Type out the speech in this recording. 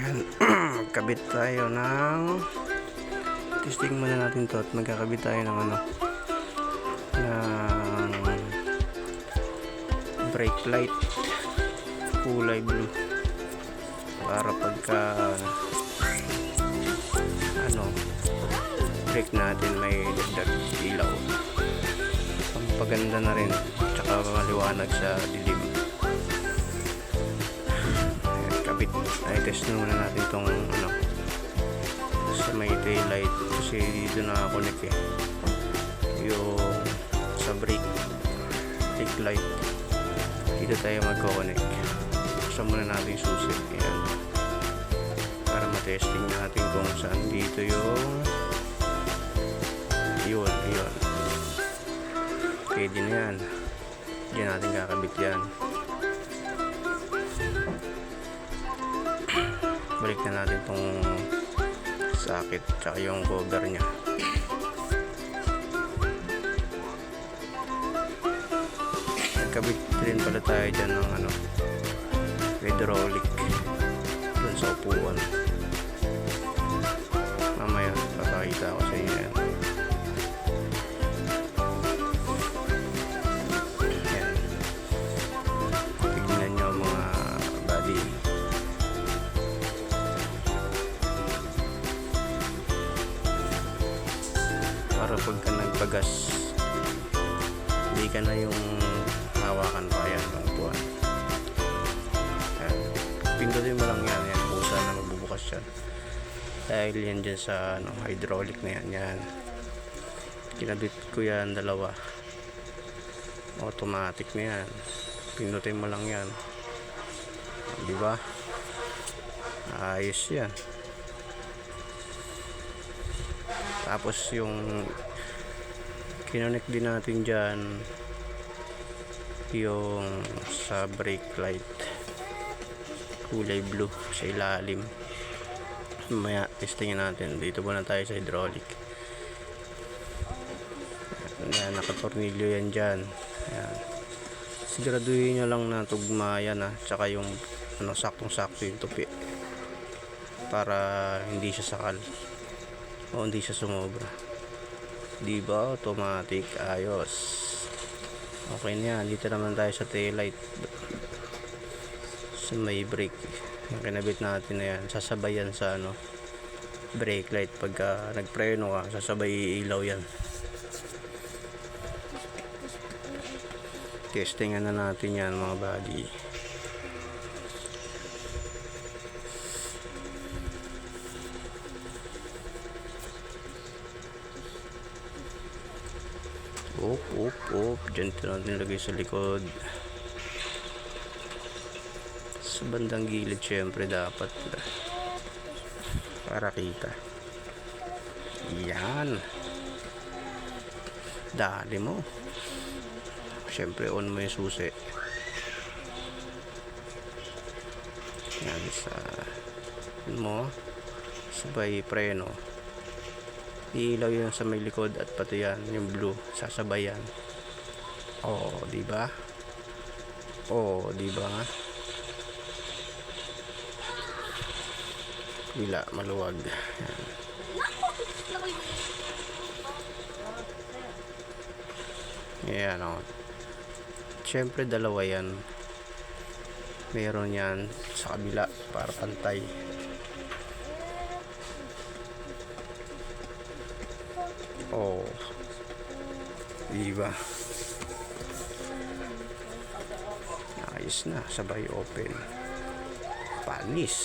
Ayan. Magkabit tayo ng testing muna natin to at magkakabit tayo ng ng brake light kulay blue para pagka brake natin may dagdag ilaw, pampaganda na rin tsaka maliwanag sa dilim. Kabit ay test muna natin tong sa may tail light kasi dito nakakonect yung sa brake light, dito tayo magkoconnect. Buksan muna natin yung susi para matesting natin kung saan dito yung yun. Pwede na yan, diyan natin kakabit yan. Balik na natin tong socket tsaka yung cover nya. Nagkabit rin pala tayo dyan ng hydraulic dun sa upuan. Mamaya papakita ko sa inyo yan. Tignan nyo mga body. Para pagka nagpagas hindi ka na yung hawakan pa yan ng upuan. Pindutin mo lang yan pusa na magbubukas yan dahil yan dyan sa hydraulic na yan. Kinabit ko yan dalawa, automatic na yan, pindutin mo lang yan, diba? Ayos yan. Tapos yung kinonect din natin dyan yung sa brake light kulay blue sa ilalim. Mamaya testingin natin. Dito muna tayo sa hydraulic. Ayan, nakatornilyo yan dyan. Ayan. Siguraduhin nyo lang na tugma yan tsaka yung saktong sakto yung tupi para hindi siya sakal o hindi siya sumobra, diba? Automatic, ayos, okay na yan. Dito naman tayo sa tail light, sa may brake. Yung kinabit natin na yan, sasabay yan sa brake light. Pagka nagpreno ka, sasabay ilaw yan. Testingan na natin yan mga buddy. Op. Diyan ito natin lagay sa likod. Sa bandang gilid syempre dapat para kita. Yan. Dali mo. Syempre on mo yung susi. Yan sa sabay preno. Ilaw yun sa may likod at pati yan yung blue sasabayan. Diba? Diba nga? Bila maluwag. Yan syempre dalawa yan. Meron yan sa kabila para pantay. Diba? Ayos na, sabay open. Panis.